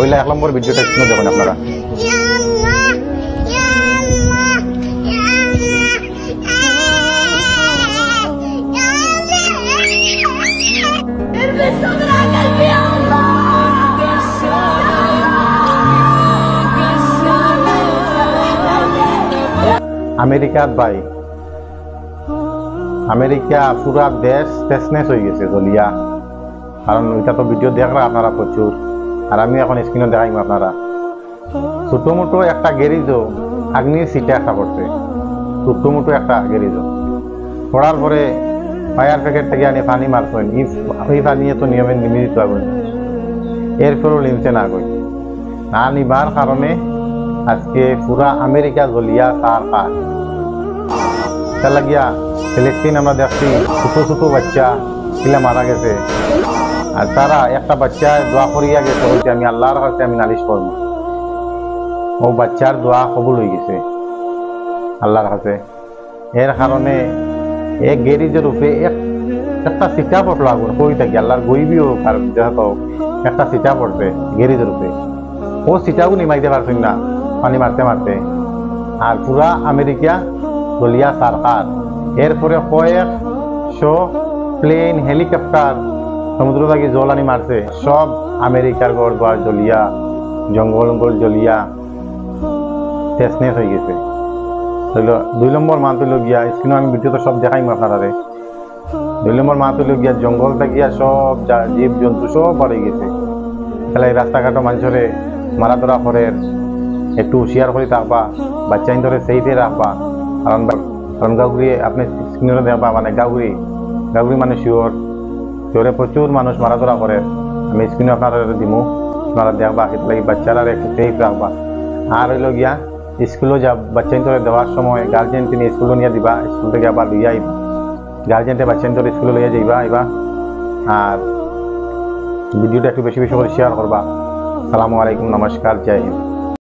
ওইলা 1 নম্বর ভিডিওটা শুনে দেখুন আপনারা। আমেরিকার ভাই, আমেরিকা পুরা দেশ টেসনেস হয়ে গেছে জ্বলিয়া, কারণ ওইটা তো ভিডিও দেখরা আপনারা প্রচুর, আর আমি এখন স্ক্রিনে দেখাইম আপনারা। ছোট মোটো একটা গ্যারেজও আগ্নির সিটে একটা করছে, ছোট মোটো একটা গ্যারেজও পড়ার পরে ফায়ার প্যাকেট থেকে আনি পানি মারছেন, এই পানি তো নিয়মে নিমে দিতে হবে, এরপরও নিমছে না কই না নিবার কারণে আজকে পুরা আমেরিকা জ্বলিয়া তার কাজ তা লাগিয়া। ফিলিস্তিন আমরা দেখছি ছোট ছোট বাচ্চা ছিলা মারা গেছে, আর তারা একটা বাচ্চা দোয়া করিয়া গেছে, বলছে আমি আল্লাহর কাছে আমি নালিশ করব। ও বাচ্চার দোয়া কবুল হয়ে গেছে আল্লাহর কাছে। এর কারণে এক গ্যারেজের উপরে একটা সিটা পড়লো আগুন, কই থাকি আল্লাহর গইবিও আর যেহেতু একটা সিটা পড়ছে গ্যারেজের উপরে, ও সিটাও নিমাইতে পারছেন না পানি মারতে মারতে, আর পুরা আমেরিকা জ্বলিয়া সারকার। এরপরে কয়েকশো প্লেন হেলিকপ্টার সমুদ্র থেকে জল আনি মারছে, সব আমেরিকার ঘর দুয়ার জ্বলিয়া, জঙ্গল জ্বলিয়া টেসনেস হয়ে গেছে। 2 নম্বর মান তুলে গিয়া স্ক্রিনে আমি ভিডিওতে সব দেখাইম আপনারা। 2 নম্বর মান তুলে গিয়া জঙ্গল থাকিয়া সব জীব জন্তু সব বাড়ে গেছে। তাহলে রাস্তাঘাটও মানুষরে মারা ধরা করে, একটু হুশিয়ার করে থাকবা, বাচ্চা ধরে সেইতে রাখবা। কারণ গাউগুড়ি আপনি স্ক্রিনে দেখবা, মানে গাউগুড়ি মানে শিওরে প্রচুর মানুষ মারা ধরা করে। আমি স্ক্রিনে আপনারা দিমু, আপনারা দেখবা, সেটা বাচ্চারা একটু সেফ রাখবা। আর হইল গিয়া স্কুলে যা বাচ্চা ধরে দেওয়ার সময় গার্জেন তিনি স্কুলে নিয়ে দিবা, স্কুল থেকে আবার লইয়া আইবা, গার্জেনটা বাচ্চা ধরে স্কুলে লইয়া যাইবা আইবা। আর ভিডিওটা একটু বেশি বেশি করে শেয়ার করবা। আসসালামু আলাইকুম, নমস্কার, জয় হিন্দ।